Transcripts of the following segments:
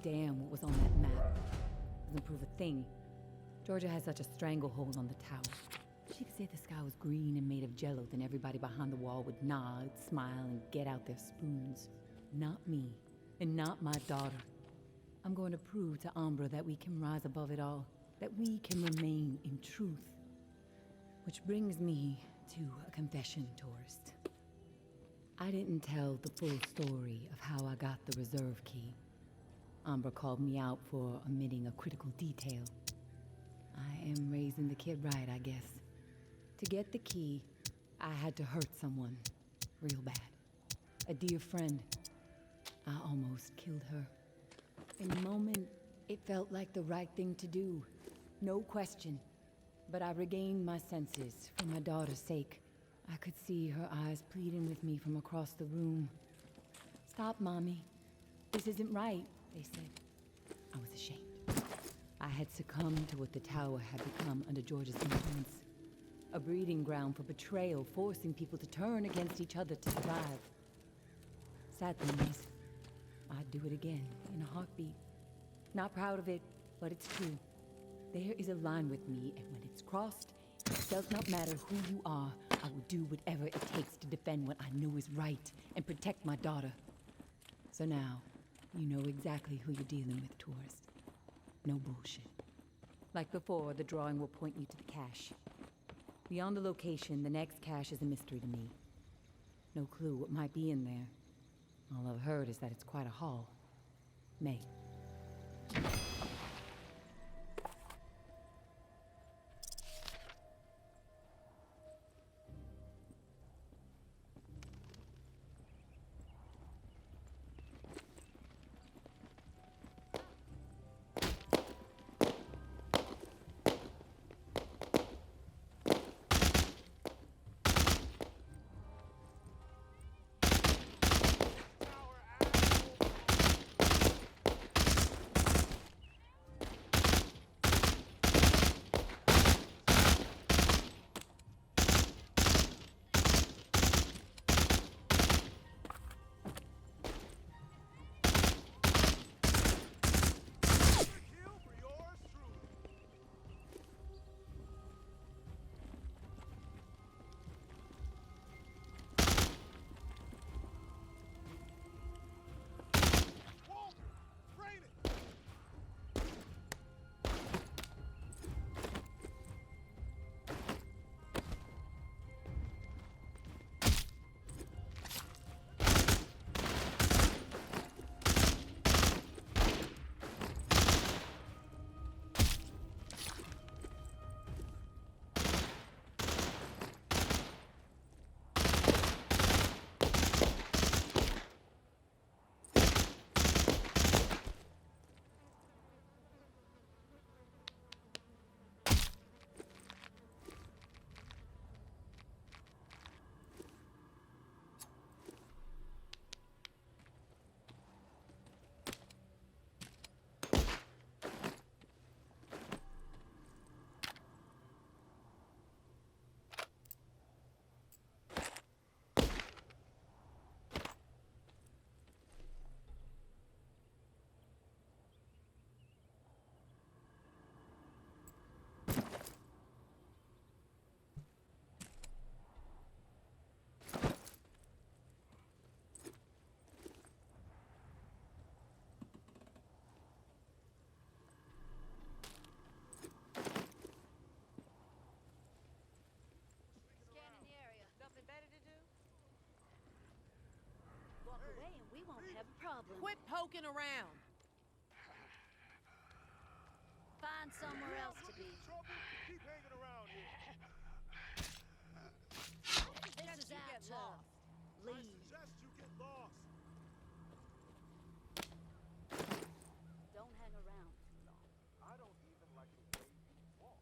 damn what was on that map. Doesn't prove a thing. Georgia has such a stranglehold on the tower. She could say the sky was green and made of jello, then everybody behind the wall would nod, smile, and get out their spoons. Not me, and not my daughter. I'm going to prove to Umbra that we can rise above it all, that we can remain in truth. Which brings me to a confession, tourist. I didn't tell the full story of how I got the reserve key. Umbra called me out for omitting a critical detail. I am raising the kid right, I guess. To get the key, I had to hurt someone, real bad. A dear friend. I almost killed her. In the moment, it felt like the right thing to do. No question. But I regained my senses for my daughter's sake. I could see her eyes pleading with me from across the room. "Stop, Mommy. This isn't right," they said. I was ashamed. I had succumbed to what the tower had become under George's influence. A breeding ground for betrayal, forcing people to turn against each other to survive. Sad thing is, I'd do it again in a heartbeat. Not proud of it, but it's true. There is a line with me, and when it's crossed, it does not matter who you are, I will do whatever it takes to defend what I know is right and protect my daughter. So now, you know exactly who you're dealing with, tourist. No bullshit. Like before, the drawing will point you to the cache. Beyond the location, the next cache is a mystery to me. No clue what might be in there. All I've heard is that it's quite a haul. May. Quit poking around. Find somewhere else to be. Keep hanging around here. This is our turn. I Leave. suggest you get lost. Don't hang around too long. I don't even like the way you walk.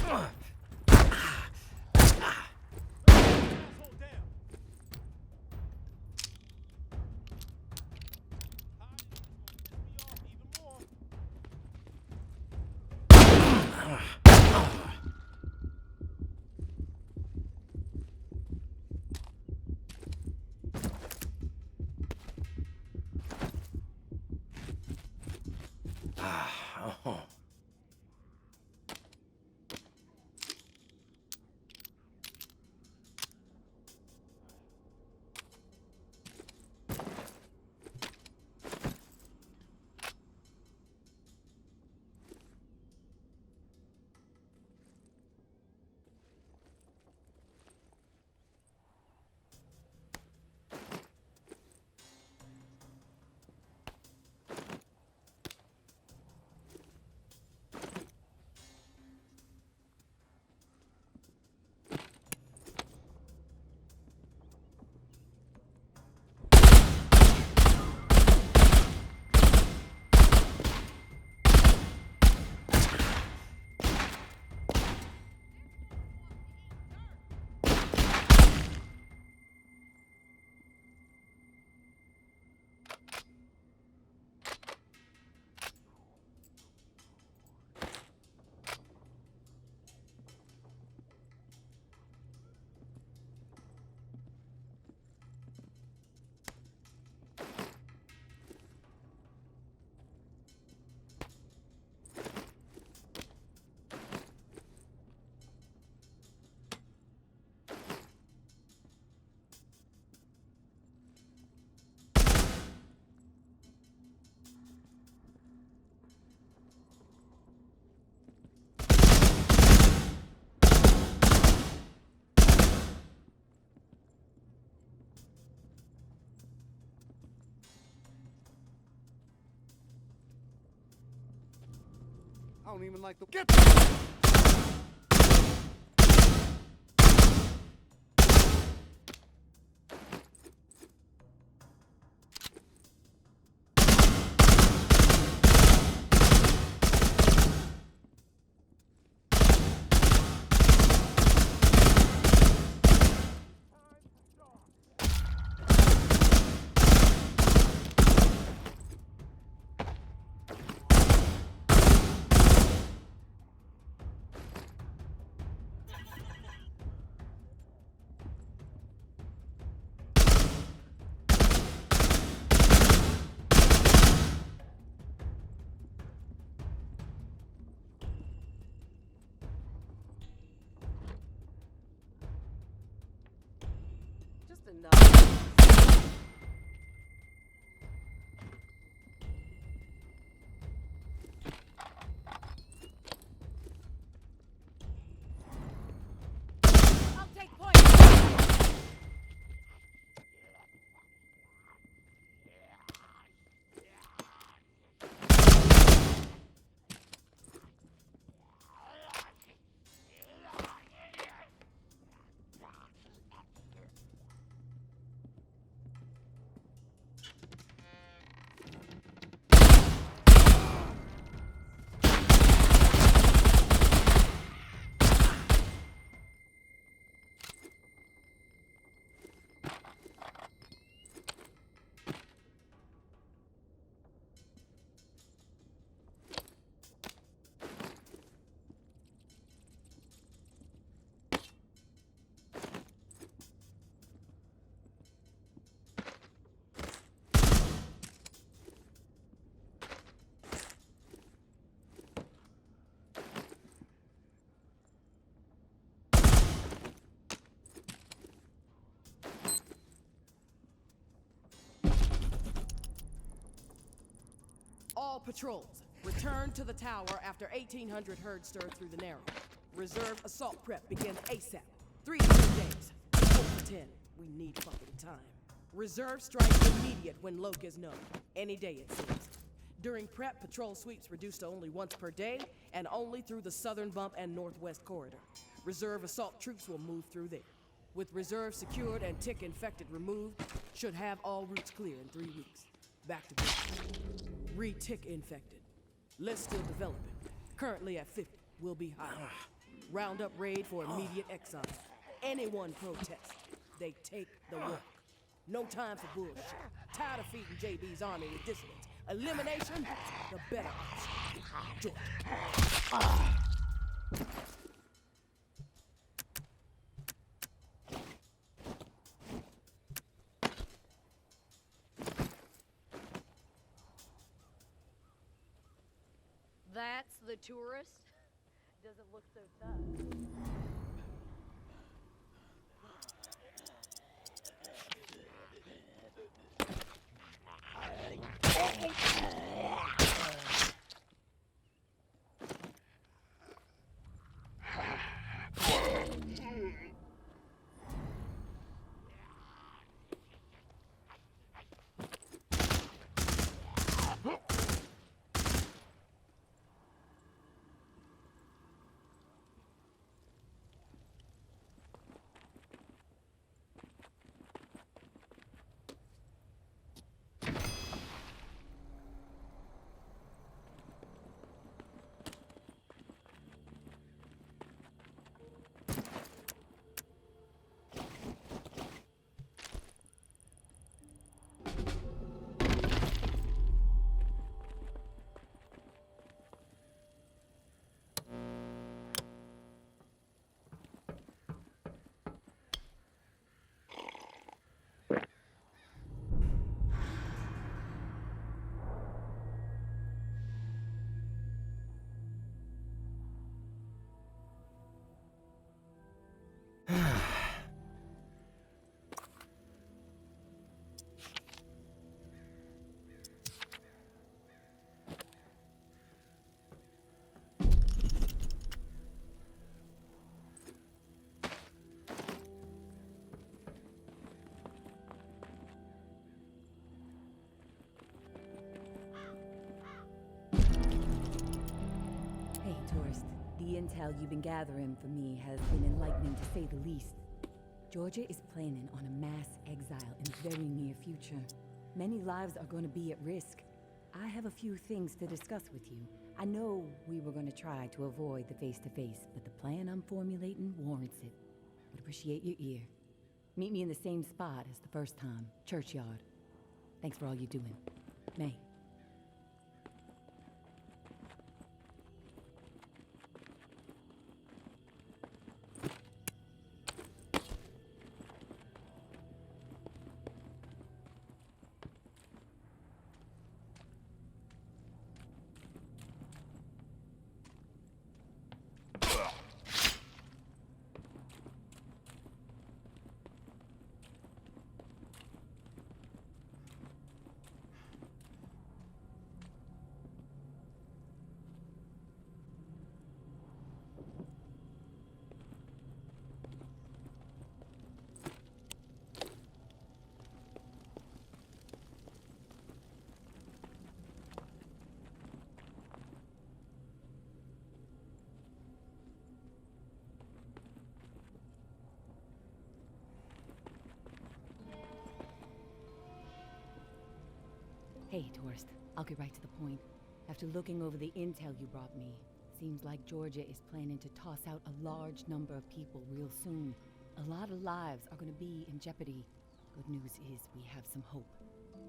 Asshole down. Hiding is gonna piss me off even more. I don't even like the. Get Just enough. I'll take point. All patrols, return to the tower after 1800 herd stirred through the Narrow. Reserve assault prep begins ASAP. 3 to 10 days. 4 to 10. We need fucking time. Reserve strike immediate when Loke is known. Any day it seems. During prep, patrol sweeps reduced to only once per day and only through the southern bump and northwest corridor. Reserve assault troops will move through there. With reserve secured and tick infected removed, should have all routes clear in 3 weeks. Back to business. Re-tick infected. List still developing. Currently at 50. Will be higher. Roundup raid for immediate exile. Anyone protest, they take the walk. No time for bullshit. Tired of feeding JB's army with dissidents. Elimination, the better option. George. That's the tourist? Doesn't look so tough. Hey, tourist. The intel you've been gathering for me has been enlightening to say the least. Georgia is planning on a mass exile in the very near future. Many lives are going to be at risk. I have a few things to discuss with you. I know we were going to try to avoid the face-to-face, but the plan I'm formulating warrants it. Would appreciate your ear. Meet me in the same spot as the first time, Churchyard. Thanks for all you're doing. May. Hey, tourist. I'll get right to the point. After looking over the intel you brought me, seems like Georgia is planning to toss out a large number of people real soon. A lot of lives are gonna be in jeopardy. Good news is we have some hope.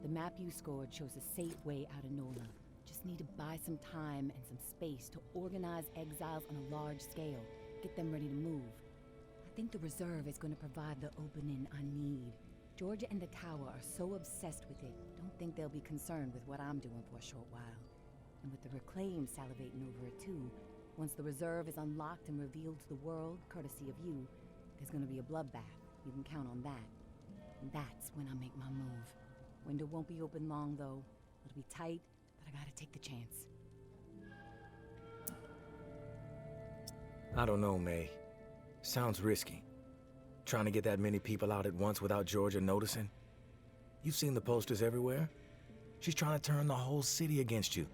The map you scored shows a safe way out of NOLA. Just need to buy some time and some space to organize exiles on a large scale. Get them ready to move. I think the reserve is gonna provide the opening I need. Georgia and the Tower are so obsessed with it, don't think they'll be concerned with what I'm doing for a short while. And with the Reclaim salivating over it too, once the reserve is unlocked and revealed to the world, courtesy of you, there's gonna be a bloodbath. You can count on that. And that's when I make my move. Window won't be open long though. It'll be tight, but I gotta take the chance. I don't know, May. Sounds risky. Trying to get that many people out at once without Georgia noticing? You've seen the posters everywhere. She's trying to turn the whole city against you.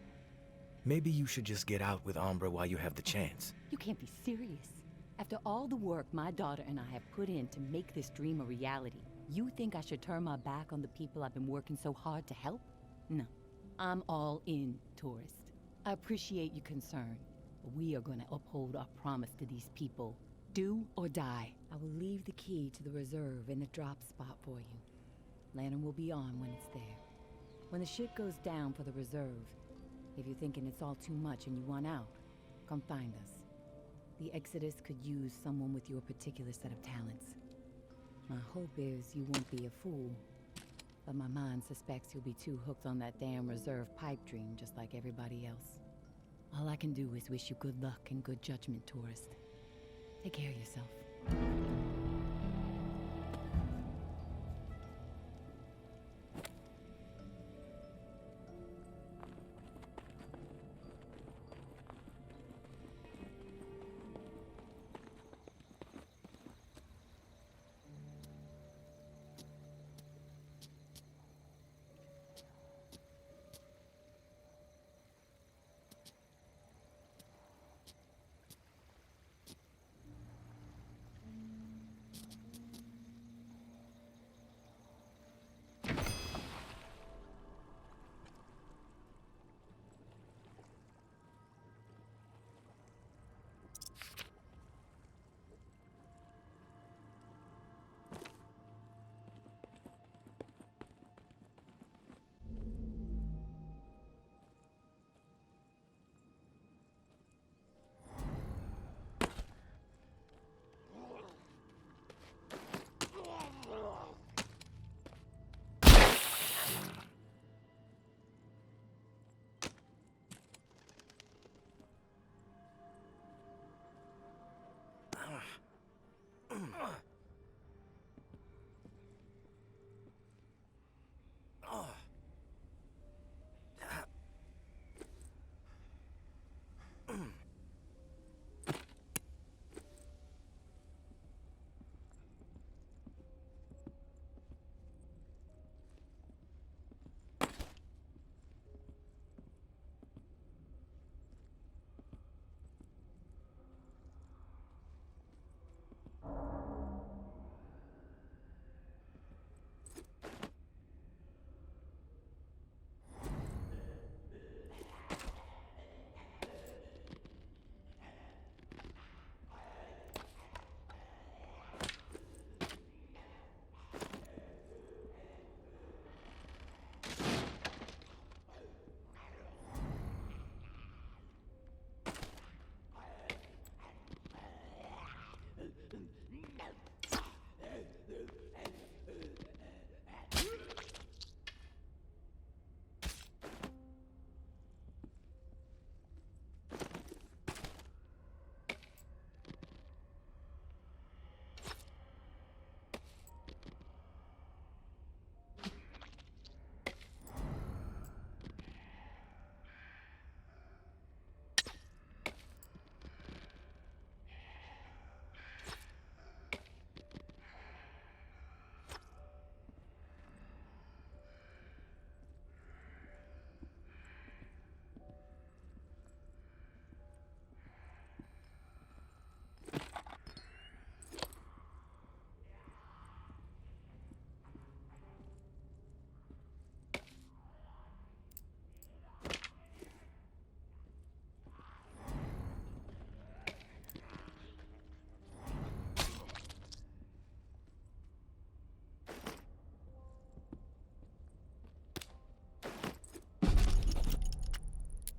Maybe you should just get out with Umbra while you have the chance. You can't be serious. After all the work my daughter and I have put in to make this dream a reality, you think I should turn my back on the people I've been working so hard to help? No. I'm all in, tourist. I appreciate your concern. We are going to uphold our promise to these people. Do or die. I will leave the key to the reserve in the drop spot for you. Lantern will be on when it's there. When the shit goes down for the reserve, if you're thinking it's all too much and you want out, come find us. The Exodus could use someone with your particular set of talents. My hope is you won't be a fool, but my mind suspects you'll be too hooked on that damn reserve pipe dream just like everybody else. All I can do is wish you good luck and good judgment, tourist. Take care of yourself.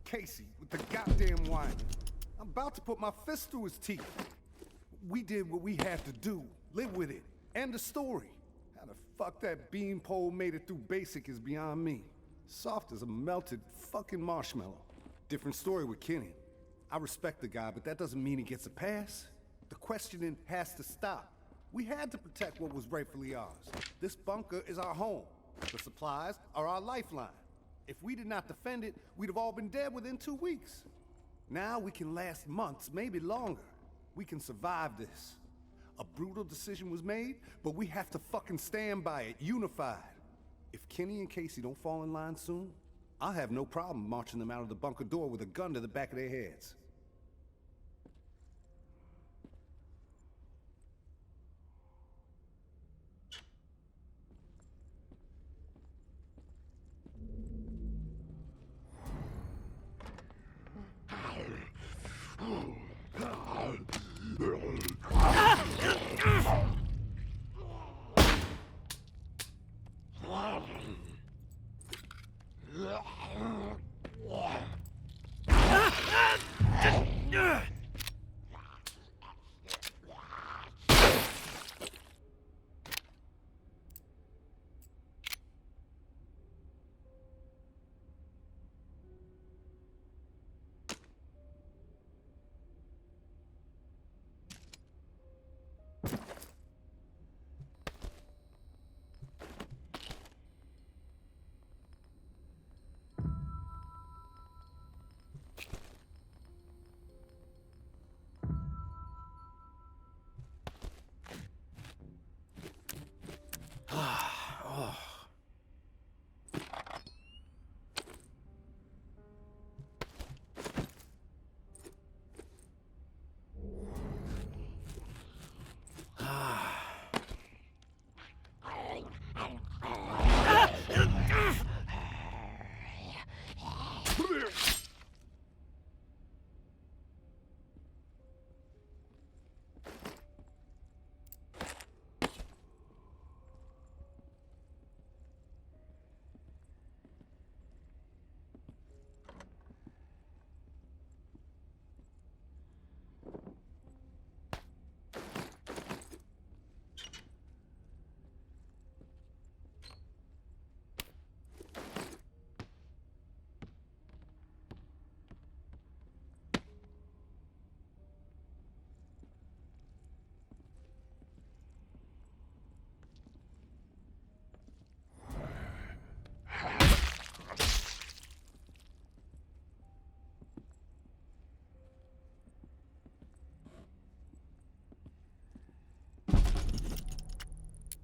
Casey with the goddamn whining. I'm about to put my fist through his teeth. We did what we had to do. Live with it. End the story. How the fuck that beanpole made it through basic is beyond me. Soft as a melted fucking marshmallow. Different story with Kenneth. I respect the guy, but that doesn't mean he gets a pass. The questioning has to stop. We had to protect what was rightfully ours. This bunker is our home. The supplies are our lifeline. If we did not defend it, we'd have all been dead within 2 weeks. Now we can last months, maybe longer. We can survive this. A brutal decision was made, but we have to fucking stand by it, unified. If Kenny and Casey don't fall in line soon, I'll have no problem marching them out of the bunker door with a gun to the back of their heads.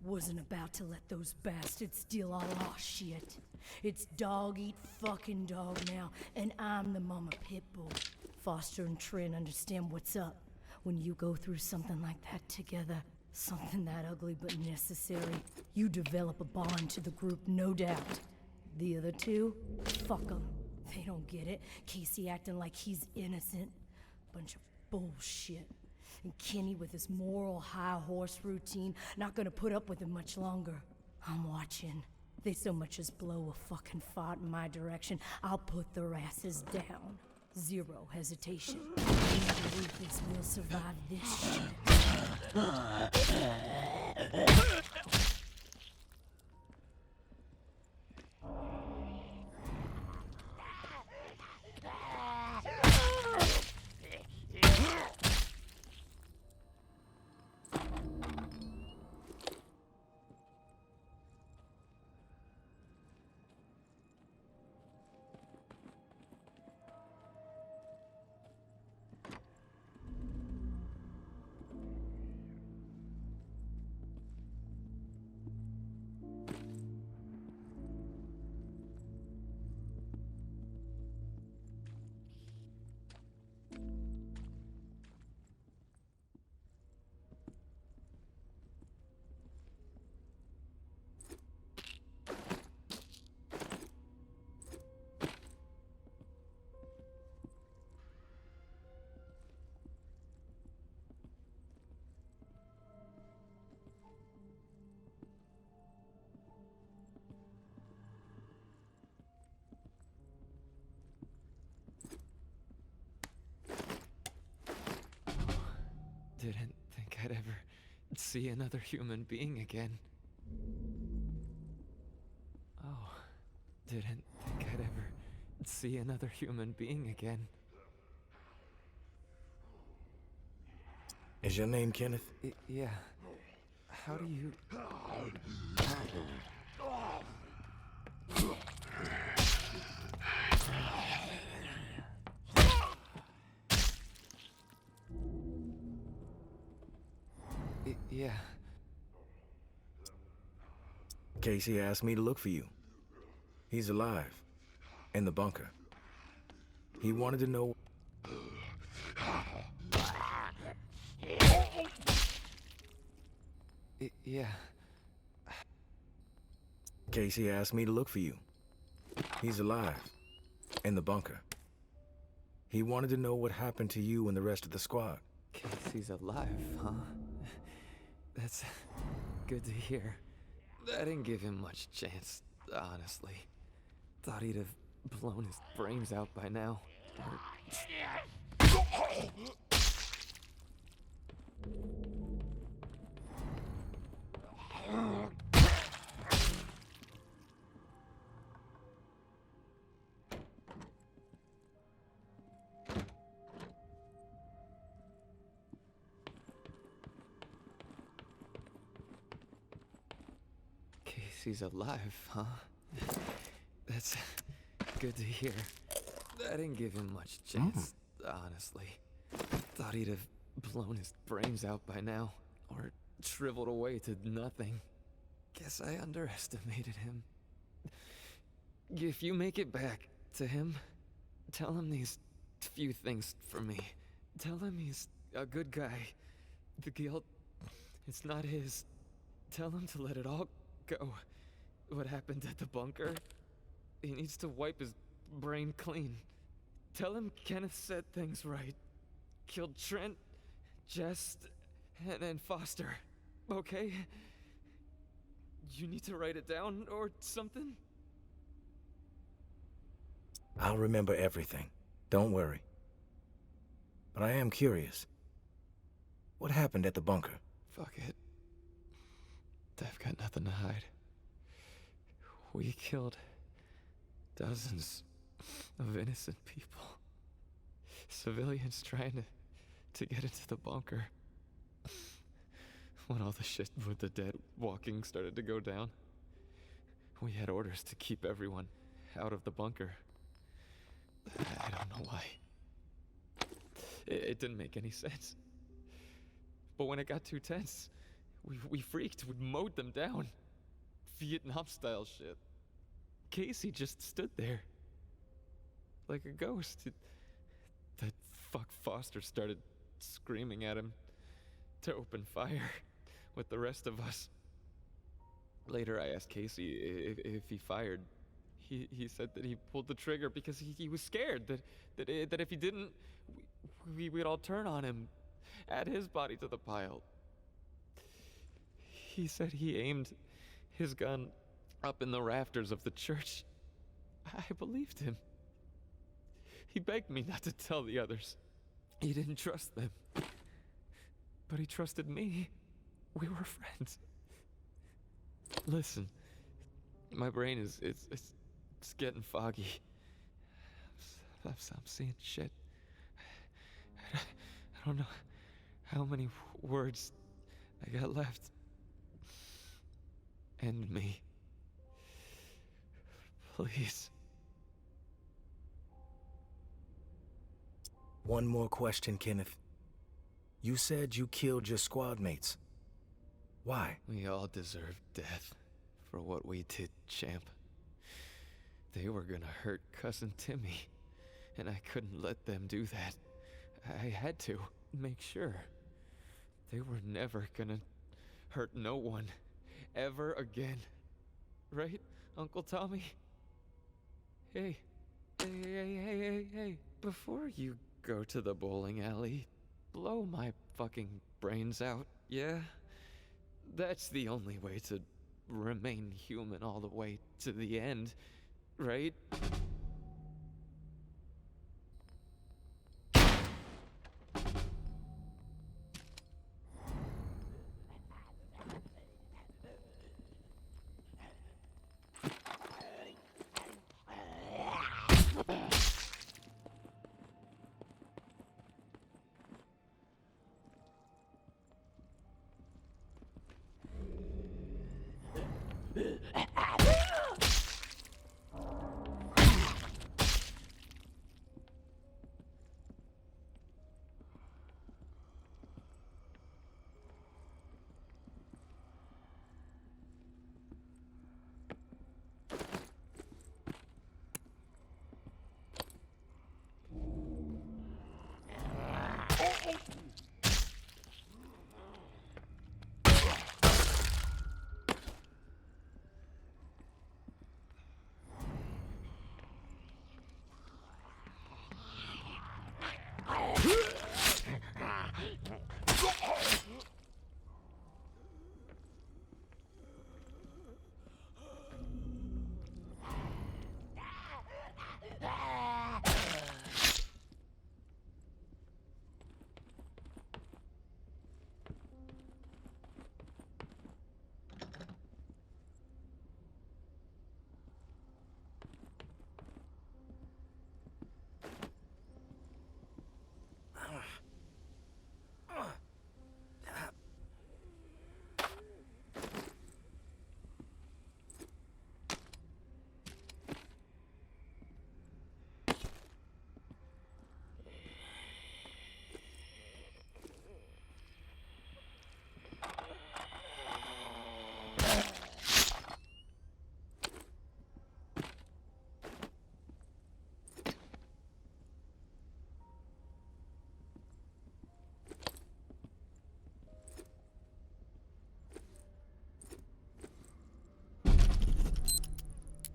Wasn't about to let those bastards steal all our shit. It's dog-eat fucking dog now, and I'm the mama pit bull. Foster and Trin understand what's up. When you go through something like that together, something that ugly but necessary, you develop a bond to the group, no doubt. The other two, fuck them. They don't get it. Casey acting like he's innocent. Bunch of bullshit. And Kenny with his moral high horse routine, not gonna put up with it much longer. I'm watching. They so much as blow a fucking fart in my direction, I'll put their asses down. Zero hesitation. The Ruthless will survive this shit. Didn't think I'd ever see another human being again. Oh, didn't think I'd ever see another human being again. Is your name Kenneth? Yeah. How do you... Yeah. Casey asked me to look for you. He's alive. In the bunker. He wanted to know... Yeah. Casey asked me to look for you. He's alive. In the bunker. He wanted to know what happened to you and the rest of the squad. Casey's alive, huh? That's good to hear. I didn't give him much chance, honestly. Thought he'd have blown his brains out by now. Casey's alive, huh? That's good to hear. I didn't give him much chance, honestly. Thought he'd have blown his brains out by now, or shriveled away to nothing. Guess I underestimated him. If you make it back to him, tell him these few things for me. Tell him he's a good guy. The guilt, it's not his. Tell him to let it all go. What happened at the bunker? He needs to wipe his brain clean. Tell him Kenneth said things right. Killed Trent, Jess, and Foster. Okay? You need to write it down or something? I'll remember everything. Don't worry. But I am curious. What happened at the bunker? Fuck it. I've got nothing to hide. We killed dozens of innocent people. Civilians trying to get into the bunker. When all the shit with the dead walking started to go down, we had orders to keep everyone out of the bunker. I don't know why. It didn't make any sense. But when it got too tense, We freaked. We mowed them down. Vietnam-style shit. Casey just stood there. Like a ghost. That fuck Foster started screaming at him to open fire with the rest of us. Later, I asked Casey if he fired. He said that he pulled the trigger because he was scared that if he didn't, we'd all turn on him, add his body to the pile. He said he aimed his gun up in the rafters of the church. I believed him. He begged me not to tell the others. He didn't trust them. But he trusted me. We were friends. Listen, my brain is getting foggy. I'm seeing shit. I don't know how many words I got left. End me. Please. One more question, Kenneth. You said you killed your squad mates. Why? We all deserve death for what we did, champ. They were gonna hurt Cousin Timmy, and I couldn't let them do that. I had to make sure. They were never gonna hurt no one, ever again. Right, Uncle Tommy? Hey. Hey. Before you go to the bowling alley, blow my fucking brains out, yeah? That's the only way to remain human all the way to the end, right?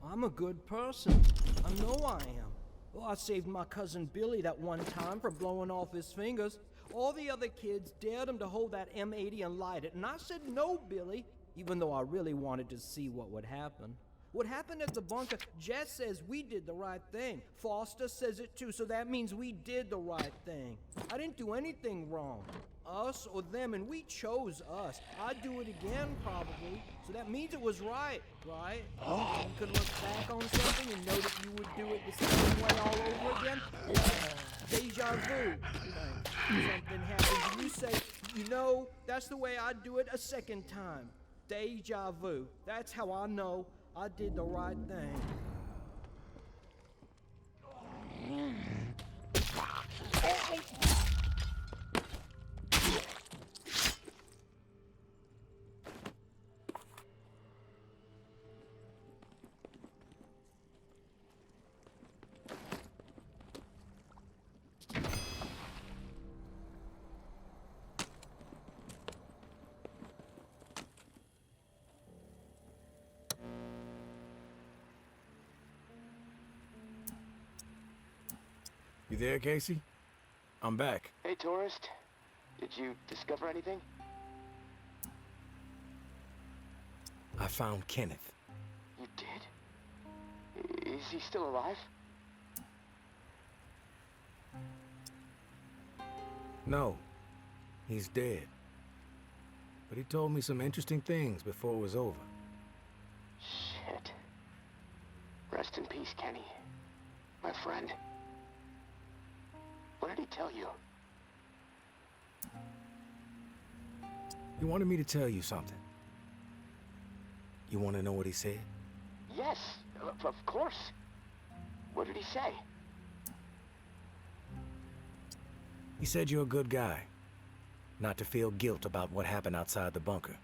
I'm a good person. I know I am. Well, I saved my cousin Billy that one time from blowing off his fingers. All the other kids dared him to hold that M80 and light it, and I said no, Billy, even though I really wanted to see what would happen. What happened at the bunker, Jess says we did the right thing. Foster says it too, so that means we did the right thing. I didn't do anything wrong. Us or them, and we chose us. I'd do it again, probably. So that means it was right, right? You could look back on something and know that you would do it the same way all over again. Deja vu. Something happens and you say, you know, that's the way I'd do it a second time. Deja vu. That's how I know I did the right thing. You there, Casey? I'm back. Hey, tourist. Did you discover anything? I found Kenneth. You did? Is he still alive? No, he's dead. But he told me some interesting things before it was over. Shit. Rest in peace, Kenny. My friend. What did he tell you? He wanted me to tell you something. You want to know what he said? Yes, of course. What did he say? He said you're a good guy. Not to feel guilt about what happened outside the bunker.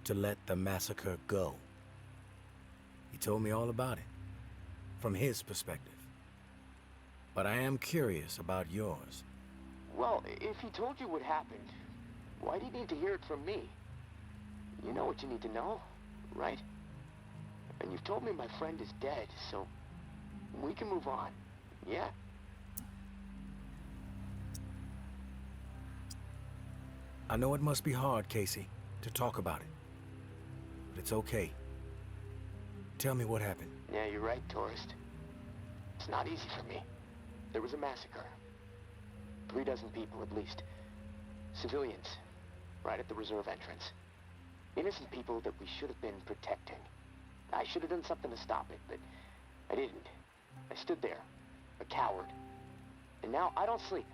To let the massacre go. He told me all about it. From his perspective. But I am curious about yours. Well, if he told you what happened, why do you need to hear it from me? You know what you need to know, right? And you've told me my friend is dead, so we can move on, yeah? I know it must be hard, Casey, to talk about it. But it's okay. Tell me what happened. Yeah, you're right, tourist. It's not easy for me. There was a massacre. 3 dozen people at least. Civilians, right at the reserve entrance. Innocent people that we should have been protecting. I should have done something to stop it, but I didn't. I stood there, a coward. And now I don't sleep.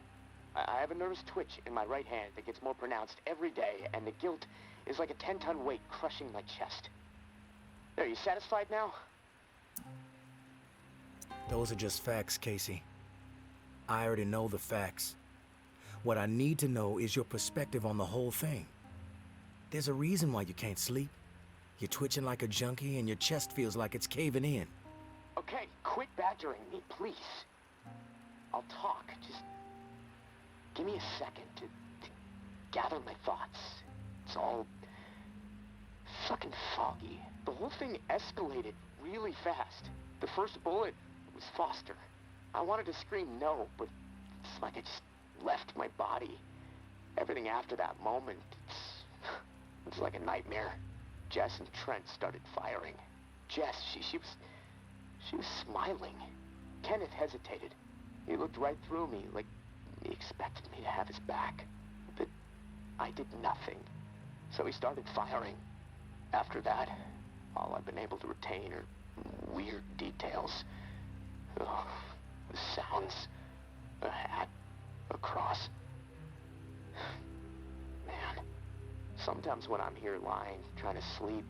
I have a nervous twitch in my right hand that gets more pronounced every day, and the guilt is like a 10-ton weight crushing my chest. Are you satisfied now? Those are just facts, Casey. I already know the facts. What I need to know is your perspective on the whole thing. There's a reason why you can't sleep. You're twitching like a junkie and your chest feels like it's caving in. Okay, quit badgering me, please. I'll talk, just give me a second to gather my thoughts. It's all fucking foggy. The whole thing escalated really fast. The first bullet was Foster. I wanted to scream no, but it's like I just left my body. Everything after that moment, it's like a nightmare. Jess and Trent started firing. Jess, she was smiling. Kenneth hesitated. He looked right through me, like he expected me to have his back. But I did nothing. So he started firing. After that, all I've been able to retain are weird details. Oh, the sounds, a hat, a cross. Man, sometimes when I'm here lying, trying to sleep,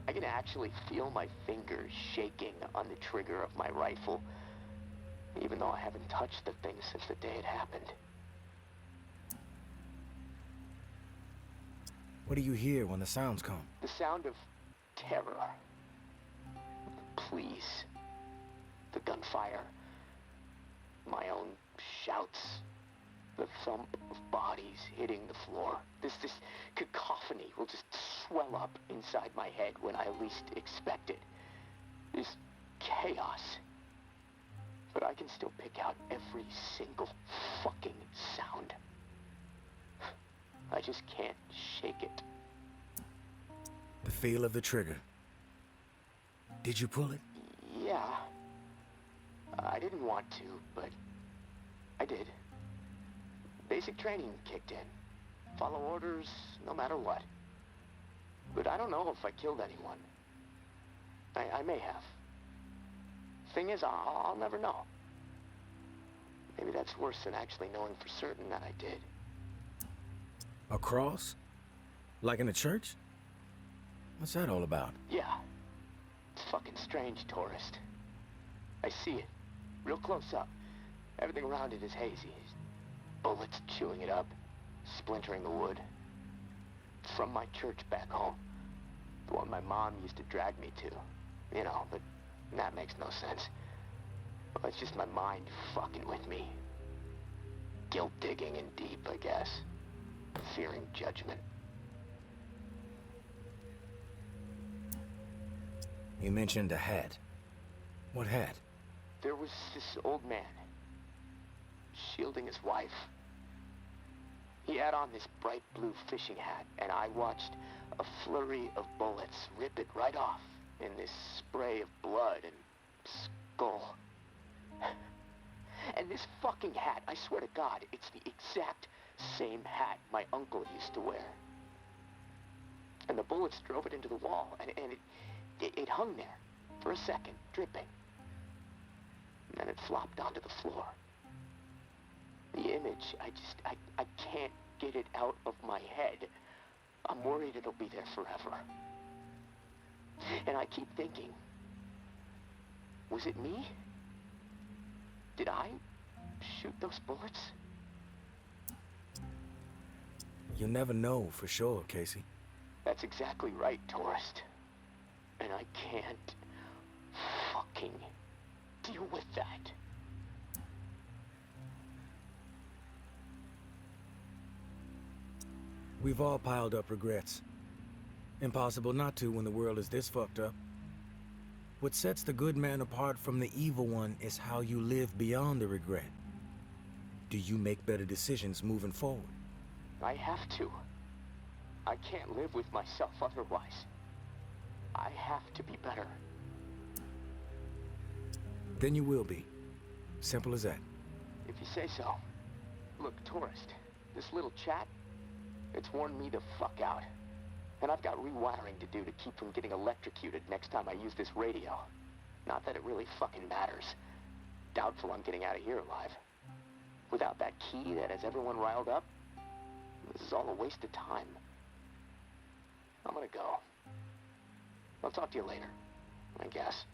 I can actually feel my fingers shaking on the trigger of my rifle, even though I haven't touched the thing since the day it happened. What do you hear when the sounds come? The sound of terror. Please. The gunfire. My own shouts. The thump of bodies hitting the floor. This cacophony will just swell up inside my head when I least expect it. This chaos. But I can still pick out every single fucking sound. I just can't shake it. The feel of the trigger. Did you pull it? Yeah. I didn't want to, but I did. Basic training kicked in. Follow orders no matter what. But I don't know if I killed anyone. I may have. Thing is, I'll never know. Maybe that's worse than actually knowing for certain that I did. A cross? Like in a church? What's that all about? Yeah. It's fucking strange, tourist. I see it. Real close up. Everything around it is hazy. Bullets chewing it up. Splintering the wood. It's from my church back home. The one my mom used to drag me to. You know, but that makes no sense. Well, it's just my mind fucking with me. Guilt digging in deep, I guess. Fearing judgment. You mentioned a hat. What hat? There was this old man. shielding his wife. He had on this bright blue fishing hat, and I watched a flurry of bullets rip it right off in this spray of blood and skull. And this fucking hat, I swear to God, it's the exact same hat my uncle used to wear. And the bullets drove it into the wall, and it hung there for a second, dripping. And then it flopped onto the floor. The image, I can't get it out of my head. I'm worried it'll be there forever. And I keep thinking, was it me? Did I shoot those bullets? You never know for sure, Casey. That's exactly right, tourist. And I can't fucking deal with that. We've all piled up regrets. Impossible not to when the world is this fucked up. What sets the good man apart from the evil one is how you live beyond the regret. Do you make better decisions moving forward? I have to. I can't live with myself otherwise. I have to be better. Then you will be. Simple as that. If you say so. Look, tourist, this little chat, it's worn me the fuck out. And I've got rewiring to do to keep from getting electrocuted next time I use this radio. Not that it really fucking matters. Doubtful I'm getting out of here alive. Without that key that has everyone riled up, this is all a waste of time. I'm gonna go. I'll talk to you later, I guess.